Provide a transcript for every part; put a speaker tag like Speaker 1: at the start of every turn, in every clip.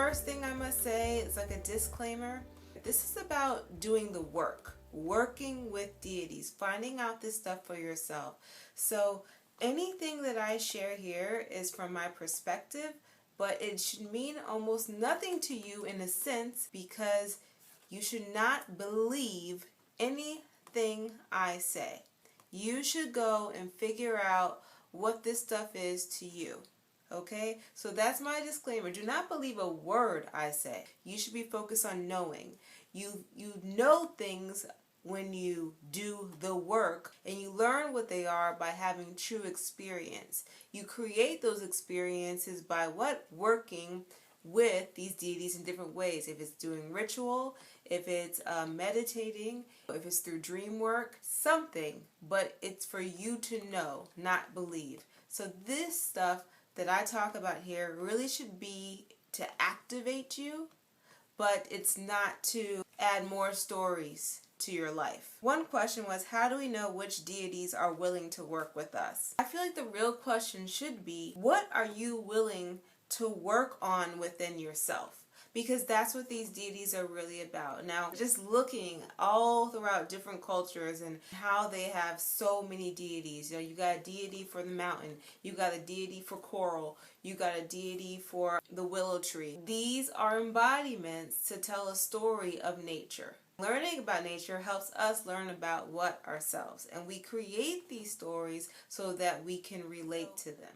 Speaker 1: first thing I must say is like a disclaimer. This is about doing the work, working with deities, finding out this stuff for yourself. So anything that I share here is from my perspective, but it should mean almost nothing to you in a sense, because you should not believe anything I say. You should go and figure out what this stuff is to you. Okay? So that's my disclaimer. Do not believe a word I say. You should be focused on knowing. You know things when you do the work, and you learn what they are by having true experience. You create those experiences by what? Working with these deities in different ways. If it's doing ritual, if it's meditating, if it's through dream work, something. But it's for you to know, not believe. So this stuff that I talk about here really should be to activate you, but it's not to add more stories to your life. One question was, how do we know which deities are willing to work with us? I feel like the real question should be, what are you willing to work on within yourself? Because that's what these deities are really about. Now, just looking all throughout different cultures and how they have so many deities. You know, you got a deity for the mountain, you got a deity for coral, you got a deity for the willow tree. These are embodiments to tell a story of nature. Learning about nature helps us learn about what ourselves, and we create these stories so that we can relate to them.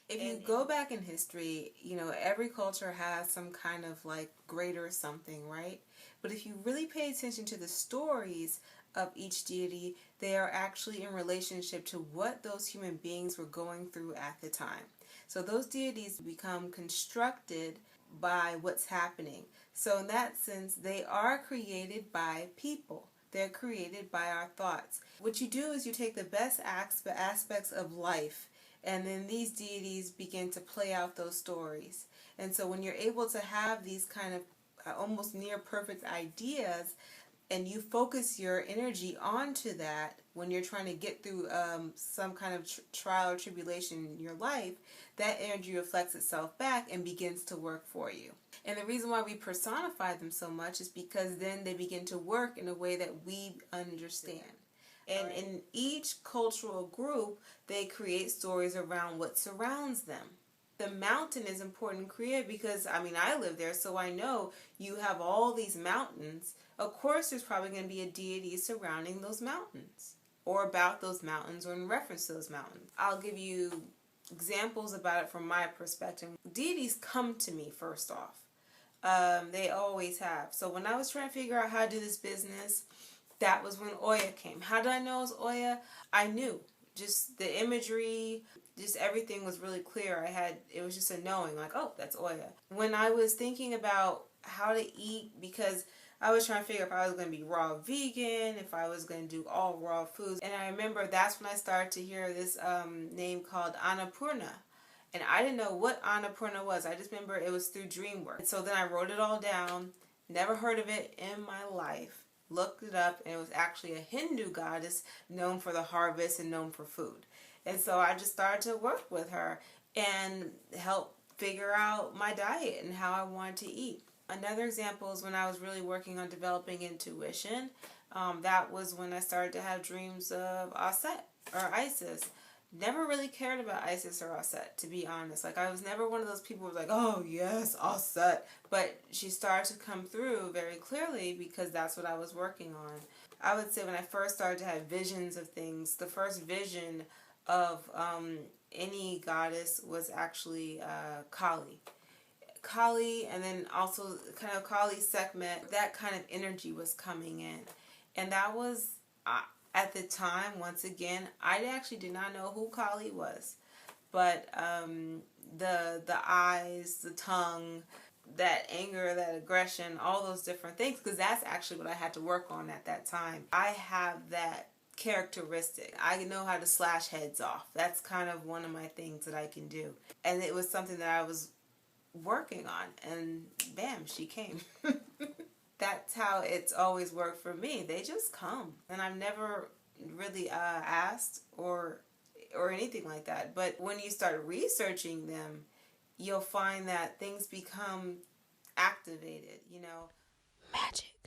Speaker 1: If you go back in history, you know, every culture has some kind of like greater something, right? But if you really pay attention to the stories of each deity, they are actually in relationship to what those human beings were going through at the time. So those deities become constructed by what's happening. So in that sense, they are created by people. They're created by our thoughts. What you do is you take the best aspects of life, and then these deities begin to play out those stories. And so when you're able to have these kind of almost near perfect ideas, and you focus your energy onto that when you're trying to get through some kind of trial or tribulation in your life, that energy reflects itself back and begins to work for you. And the reason why we personify them so much is because then they begin to work in a way that we understand. And in each cultural group, they create stories around what surrounds them. The mountain is important to create because, I mean, I live there, so I know you have all these mountains. Of course, there's probably going to be a deity surrounding those mountains, or about those mountains, or in reference to those mountains. I'll give you examples about it from my perspective. Deities come to me first off. They always have. So when I was trying to figure out how to do this business, that was when Oya came. How did I know it was Oya? I knew. Just the imagery, just everything was really clear. It was just a knowing, like, oh, that's Oya. When I was thinking about how to eat, because I was trying to figure if I was going to be raw vegan, if I was going to do all raw foods. And I remember that's when I started to hear this name called Annapurna. And I didn't know what Annapurna was. I just remember it was through dream work. So then I wrote it all down. Never heard of it in my life. Looked it up, and it was actually a Hindu goddess known for the harvest and known for food. And so I just started to work with her and help figure out my diet and how I wanted to eat. Another example is when I was really working on developing intuition. That was when I started to have dreams of Aset or Isis. Never really cared about Isis or Aset, to be honest. Like, I was never one of those people who was like, oh yes, Aset. But she started to come through very clearly because that's what I was working on. I would say when I first started to have visions of things, the first vision of any goddess was actually Kali. Kali, and then also kind of Kali Sekhmet, that kind of energy was coming in. And that was... at the time, once again, I actually did not know who Kali was. But the eyes, the tongue, that anger, that aggression, all those different things, because that's actually what I had to work on at that time. I have that characteristic. I know how to slash heads off. That's kind of one of my things that I can do. And it was something that I was working on, and bam, she came. That's how it's always worked for me. They just come. And I've never really asked or anything like that. But when you start researching them, you'll find that things become activated, Magic.